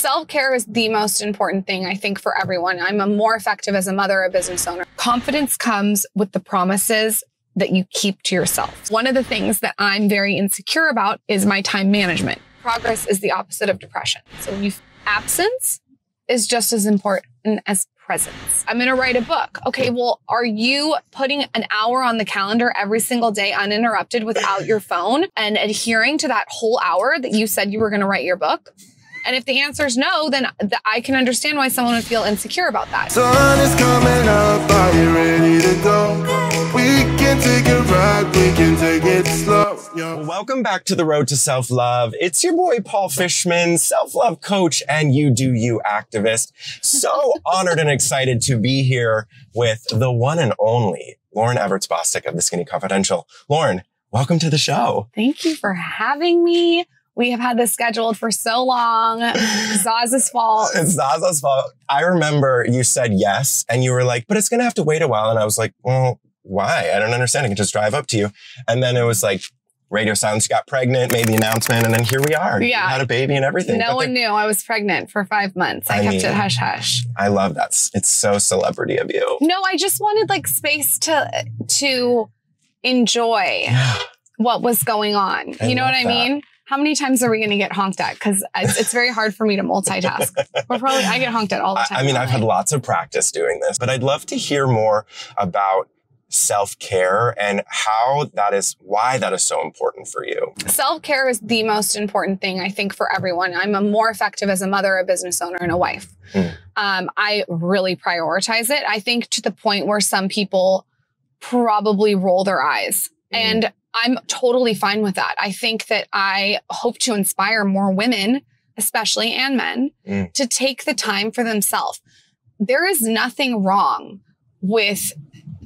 Self-care is the most important thing, I think, for everyone. I'm more effective as a mother, a business owner. Confidence comes with the promises that you keep to yourself. One of the things that I'm very insecure about is my time management. Progress is the opposite of depression. So absence is just as important as presence. I'm going to write a book. Okay, well, are you putting an hour on the calendar every single day uninterrupted without your phone and adhering to that whole hour that you said you were going to write your book? And if the answer is no, then I can understand why someone would feel insecure about that. Sun is coming up, are you ready to go? We can take it right, we can take it slow. Well, welcome back to the Road to Self-Love. It's your boy, Paul Fishman, self-love coach and you do you activist. So honored and excited to be here with the one and only Lauryn Evarts Bosstick of The Skinny Confidential. Lauryn, welcome to the show. Thank you for having me. We have had this scheduled for so long. Zaza's fault. It's Zaza's fault. I remember you said yes, and you were like, but it's going to have to wait a while. And I was like, well, why? I don't understand. I can just drive up to you. And then it was like, radio silence, you got pregnant, made the announcement, and then here we are. Yeah. You had a baby and everything. No one knew I was pregnant for 5 months. I kept it hush hush. I love that. It's so celebrity of you. No, I just wanted like space to enjoy what was going on. You know what I mean? How many times are we going to get honked at? Because it's very hard for me to multitask. I get honked at all the time. I mean, I've had lots of practice doing this, but I'd love to hear more about self-care and why that is so important for you. Self-care is the most important thing, I think, for everyone. I'm more effective as a mother, a business owner, and a wife. I really prioritize it. I think to the point where some people probably roll their eyes. And I'm totally fine with that. I think that I hope to inspire more women, especially and men, to take the time for themselves. There is nothing wrong with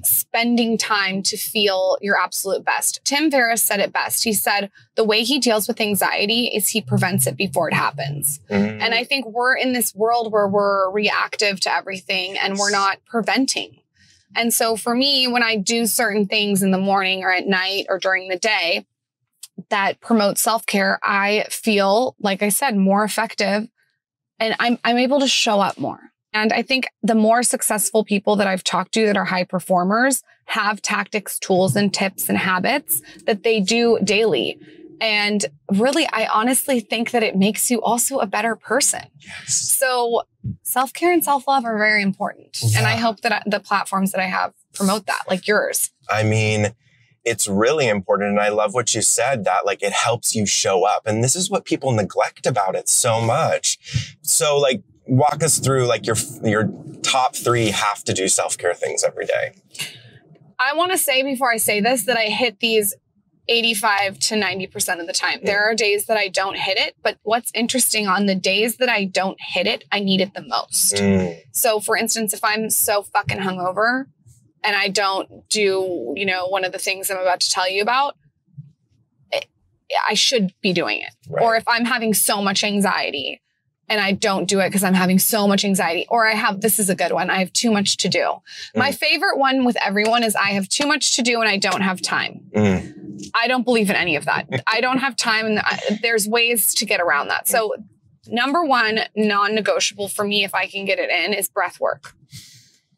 spending time to feel your absolute best. Tim Ferriss said it best. He said, the way he deals with anxiety is he prevents it before it happens. And I think we're in this world where we're reactive to everything and we're not preventing. And so for me, when I do certain things in the morning or at night or during the day that promote self-care, I feel, like I said, more effective and I'm able to show up more. And I think the more successful people that I've talked to that are high performers have tactics, tools, and tips and habits that they do daily. And really, I honestly think that it makes you also a better person. Yes. So self-care and self-love are very important. Yeah. And I hope that the platforms that I have promote that, like yours. I mean, it's really important. And I love what you said, that like it helps you show up. And this is what people neglect about it so much. So like, walk us through like your top 3 have to do self-care things every day. I want to say before I say this that I hit these 85 to 90% of the time. There are days that I don't hit it, but what's interesting, on the days that I don't hit it, I need it the most. So for instance, if I'm so fucking hungover and I don't do, one of the things I'm about to tell you about, I should be doing it. Right. Or if I'm having so much anxiety and I don't do it because I'm having so much anxiety, or this is a good one, I have too much to do. My favorite one with everyone is I have too much to do and I don't have time. I don't believe in any of that. I don't have time, and there's ways to get around that. So number 1, non-negotiable for me, if I can get it in, is breath work.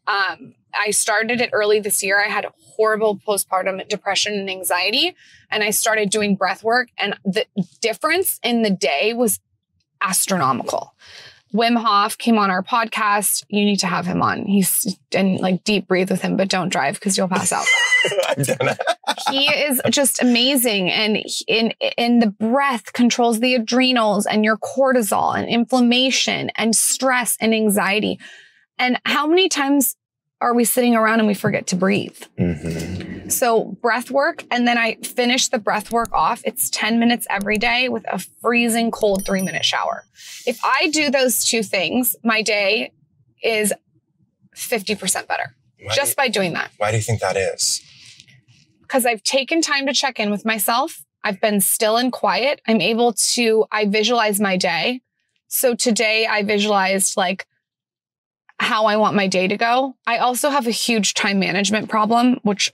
I started it early this year. I had horrible postpartum depression and anxiety, and I started doing breath work, and the difference in the day was astronomical. Wim Hof came on our podcast. You need to have him on. And like deep breathe with him, but don't drive because you'll pass out. I've done it. He is just amazing. And in the breath controls the adrenals and your cortisol and inflammation and stress and anxiety. And how many times are we sitting around and we forget to breathe? So breath work. And then I finish the breath work off. It's 10 minutes every day with a freezing cold 3-minute shower. If I do those 2 things, my day is 50% better just by doing that. Why do you think that is? Because I've taken time to check in with myself. I've been still and quiet. I visualize my day. So today I visualized like how I want my day to go. I also have a huge time management problem, which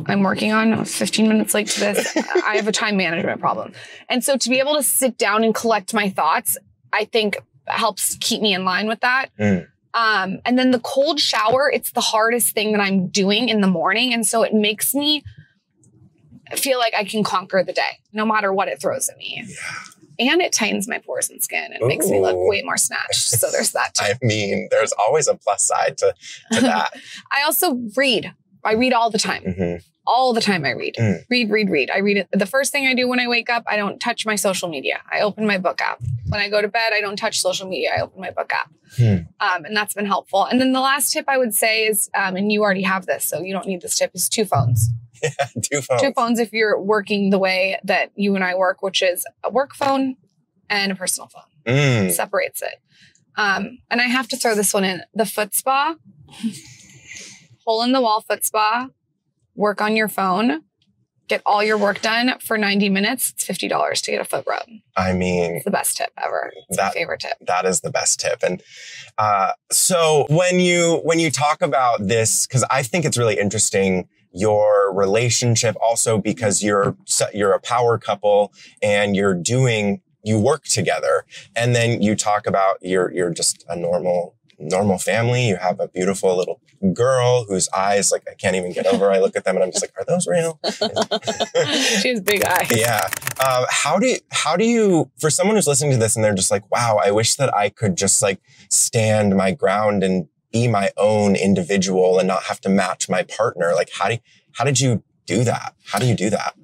I'm working on. I was 15 minutes late to this. I have a time management problem. And so to be able to sit down and collect my thoughts, I think helps keep me in line with that. And then the cold shower, it's the hardest thing that I'm doing in the morning. And so it makes me feel like I can conquer the day, no matter what it throws at me. Yeah. And it tightens my pores and skin and makes me look way more snatched. So there's that too. I mean, there's always a plus side to that. I also read. I read all the time. All the time I read. Read. I read it. The first thing I do when I wake up, I don't touch my social media. I open my book app. When I go to bed, I don't touch social media. I open my book app. And that's been helpful. And then the last tip I would say is, and you already have this, so you don't need this tip, is 2 phones. Yeah, 2 phones. 2 phones if you're working the way that you and I work, which is a work phone and a personal phone. Separates it. And I have to throw this one in. The foot spa. Hole in the wall foot spa. Work on your phone. Get all your work done for 90 minutes. It's $50 to get a foot rub. I mean, it's the best tip ever. It's my favorite tip. That is the best tip. And so when you talk about this, because I think it's really interesting, your relationship also because you're a power couple and you work together, and then you talk about you're just a normal family. You have a beautiful little girl whose eyes, like, I can't even get over. I look at them and I'm just like, are those real? She has big eyes. Yeah. How do you, for someone who's listening to this and they're just like, wow, I wish that I could just like stand my ground and be my own individual and not have to match my partner. Like, how did you do that? How do you do that?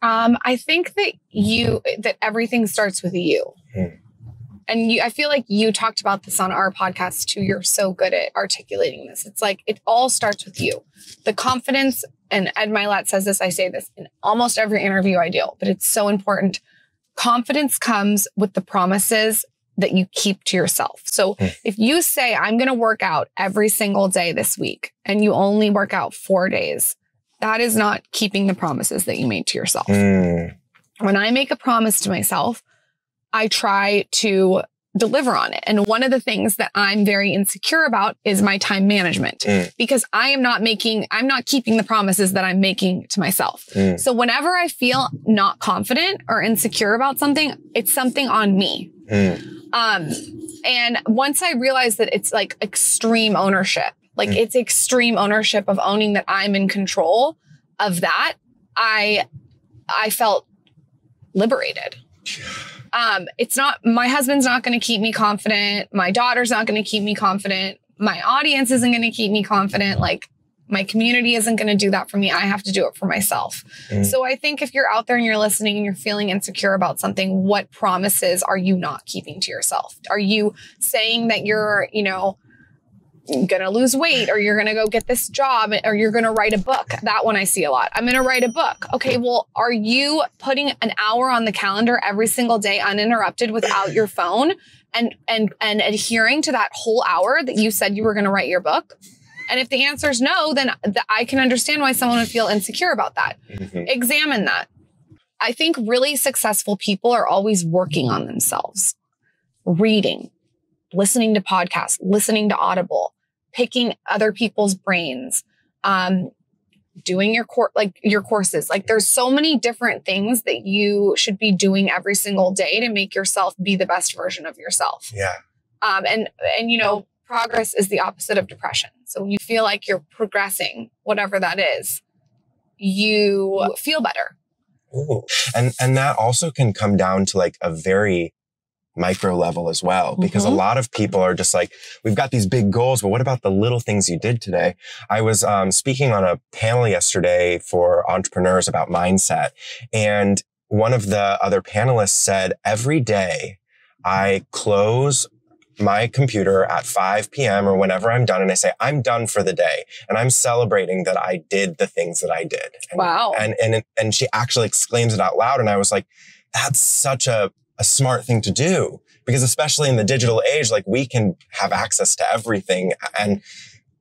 I think that everything starts with you. And I feel like you talked about this on our podcast too. You're so good at articulating this. It's like, it all starts with you. The confidence, and Ed Milat says this, I say this in almost every interview I do, but it's so important. Confidence comes with the promises that you keep to yourself. So if you say, I'm going to work out every single day this week, and you only work out 4 days, that is not keeping the promises that you made to yourself. When I make a promise to myself, I try to deliver on it. And one of the things that I'm very insecure about is my time management, because I'm not keeping the promises that I'm making to myself. So whenever I feel not confident or insecure about something, it's something on me. And once I realized that it's like extreme ownership, like it's extreme ownership of owning that I'm in control of that, I felt liberated. It's not, my husband's not going to keep me confident. My daughter's not going to keep me confident. My audience isn't going to keep me confident. Like, my community isn't going to do that for me. I have to do it for myself. So I think if you're out there and you're listening and you're feeling insecure about something, what promises are you not keeping to yourself? Are you saying that you're, going to lose weight, or you're going to go get this job, or you're going to write a book? That one I see a lot. I'm going to write a book. Okay, well, are you putting an hour on the calendar every single day uninterrupted without your phone and adhering to that whole hour that you said you were going to write your book? And if the answer is no, then I can understand why someone would feel insecure about that. Examine that. I think really successful people are always working on themselves, reading, listening to podcasts, listening to Audible, picking other people's brains, doing your courses. Like, there's so many different things that you should be doing every single day to make yourself be the best version of yourself. Yeah. And progress is the opposite of depression. So when you feel like you're progressing, whatever that is, you feel better. Ooh. And that also can come down to like a very micro level as well, because a lot of people are just like, we've got these big goals, but what about the little things you did today? I was speaking on a panel yesterday for entrepreneurs about mindset, and one of the other panelists said, every day I close my computer at 5 p.m. or whenever I'm done, and I say, I'm done for the day, and I'm celebrating that I did the things that I did. And, wow. And she actually exclaims it out loud. And I was like, that's such a smart thing to do, because especially in the digital age, like, we can have access to everything. And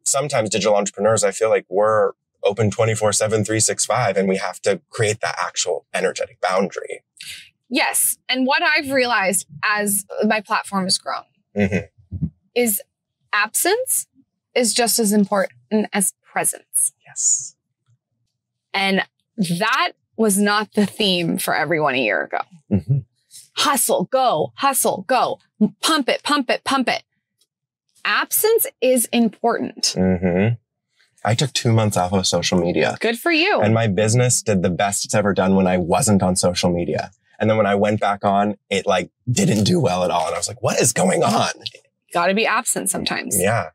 sometimes digital entrepreneurs, I feel like we're open 24/7, 365, and we have to create that actual energetic boundary. Yes. And what I've realized as my platform has grown is absence is just as important as presence. Yes. And that was not the theme for everyone a year ago. hustle, go, pump it, pump it, pump it. Absence is important. Mm-hmm. I took 2 months off of social media. Good for you. And my business did the best it's ever done when I wasn't on social media. And then when I went back on, it like didn't do well at all. And I was like, what is going on? Got to be absent sometimes. Yeah.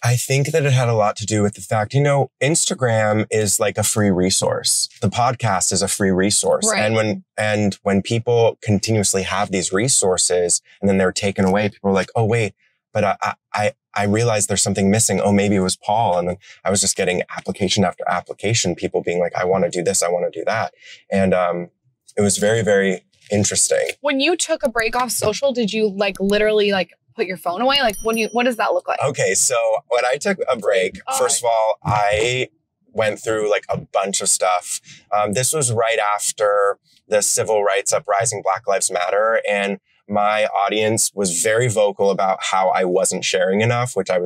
I think that it had a lot to do with the fact, you know, Instagram is like a free resource. The podcast is a free resource. Right. And when people continuously have these resources and then they're taken away, people are like, oh, wait, but I realized there's something missing. Oh, maybe it was Paul. And then I was just getting application after application, people being like, I want to do this. I want to do that. And, it was very, very interesting. When you took a break off social, did you like literally like put your phone away? Like what does that look like? Okay. So when I took a break, first of all, I went through like a bunch of stuff. This was right after the civil rights uprising, Black Lives Matter. And my audience was very vocal about how I wasn't sharing enough, which I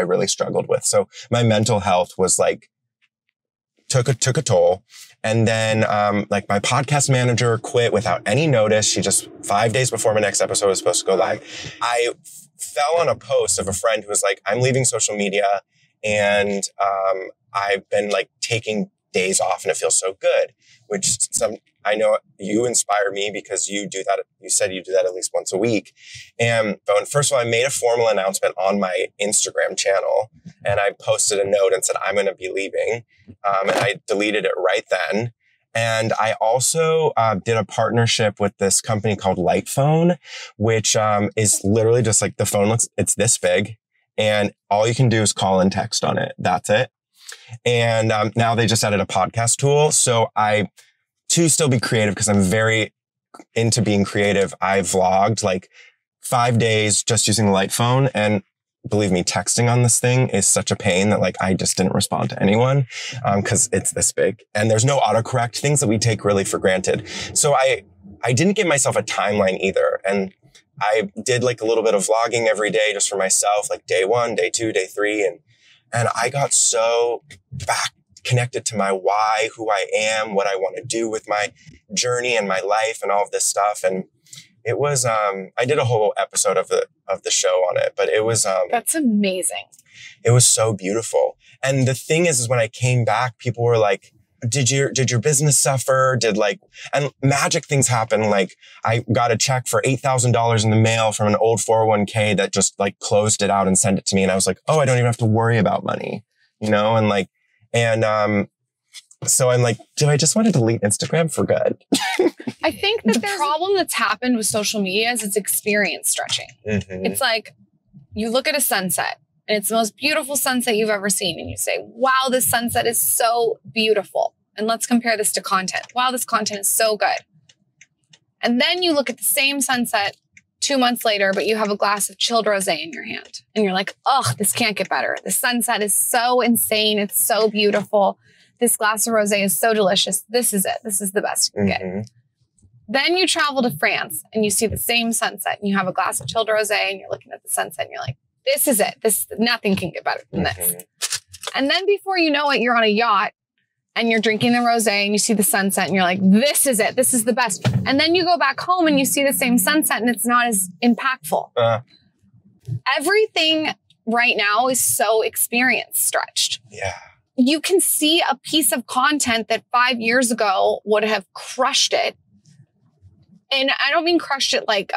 really struggled with. So my mental health was like, took a toll. And then, like my podcast manager quit without any notice. She just 5 days before my next episode was supposed to go live. I fell on a post of a friend who was like, I'm leaving social media and, I've been like taking days off and it feels so good, which I know you inspire me because you do that. You said you do that at least once a week. But first of all, I made a formal announcement on my Instagram channel and I posted a note and said, I'm going to be leaving. And I deleted it right then. And I also did a partnership with this company called Light Phone, which is literally just like the phone it's this big and all you can do is call and text on it. That's it. And now they just added a podcast tool. So to still be creative, because I'm very into being creative, I vlogged like 5 days just using the Light Phone. And believe me, texting on this thing is such a pain that like I just didn't respond to anyone because it's this big. And there's no autocorrect, things that we take really for granted. So I didn't give myself a timeline either. And I did like a little bit of vlogging every day just for myself, like day 1, day 2, day 3. And I got so back connected to my why, who I am, what I want to do with my journey and my life and all of this stuff. And it was, I did a whole episode of the show on it, but it was, that's amazing. It was so beautiful. And the thing is when I came back, people were like, did your business suffer? And magic things happen. Like I got a check for $8,000 in the mail from an old 401k that just like closed it out and sent it to me. And I was like, oh, I don't even have to worry about money, you know? And so I'm like, do I just want to delete Instagram for good? I think that the problem that's happened with social media is it's experience stretching. Mm-hmm. It's like you look at a sunset and it's the most beautiful sunset you've ever seen. And you say, wow, this sunset is so beautiful. And let's compare this to content. Wow, this content is so good. And then you look at the same sunset 2 months later, but you have a glass of chilled rosé in your hand. And you're like, oh, this can't get better. The sunset is so insane. It's so beautiful. This glass of rosé is so delicious. This is it. This is the best you can get. Then you travel to France and you see the same sunset and you have a glass of chilled rosé and you're looking at the sunset and you're like, this is it. Nothing can get better than this. And then before you know it, you're on a yacht and you're drinking the rosé and you see the sunset and you're like, this is it. This is the best. And then you go back home and you see the same sunset and it's not as impactful. Everything right now is so experience stretched. Yeah. You can see a piece of content that 5 years ago would have crushed it. And I don't mean crushed it like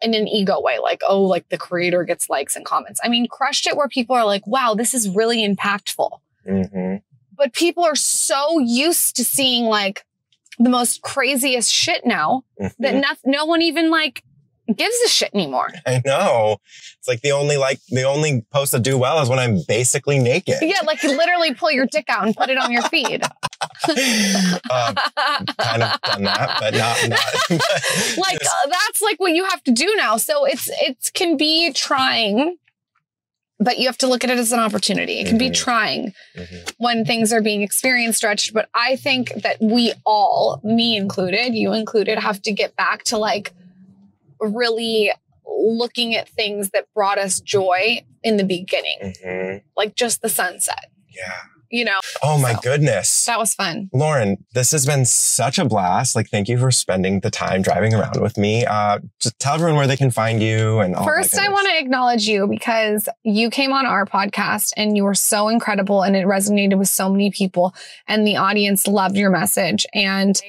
in an ego way, like, oh, like the creator gets likes and comments. I mean, crushed it where people are like, wow, this is really impactful. Mm-hmm. But people are so used to seeing like the most craziest shit now that no one even like gives a shit anymore. I know. It's like the only post that do well is when I'm basically naked. Yeah, like you literally pull your dick out and put it on your feed. Kind of done that, but not like that's like what you have to do now. So it can be trying, but you have to look at it as an opportunity. It can be trying when things are being experience stretched. But I think that we all, me included, you included, have to get back to like really looking at things that brought us joy in the beginning, like just the sunset. Yeah. you know. Oh my goodness. That was fun. Lauryn, this has been such a blast. Like, thank you for spending the time driving around with me. Just tell everyone where they can find you and all. First, I want to acknowledge you because you came on our podcast and you were so incredible and it resonated with so many people and the audience loved your message. And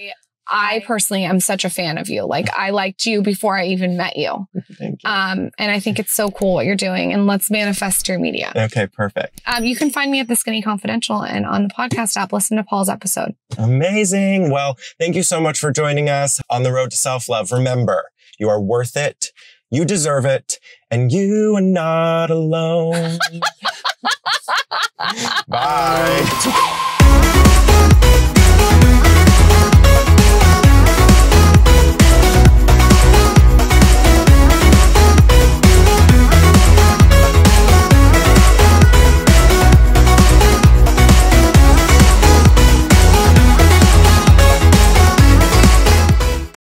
I personally am such a fan of you. Like, I liked you before I even met you. Thank you. And I think it's so cool what you're doing. And let's manifest your media. Okay, perfect. You can find me at The Skinny Confidential and on the podcast app. Listen to Paul's episode. Amazing. Well, thank you so much for joining us on the road to self-love. Remember, you are worth it. You deserve it. And you are not alone. Bye.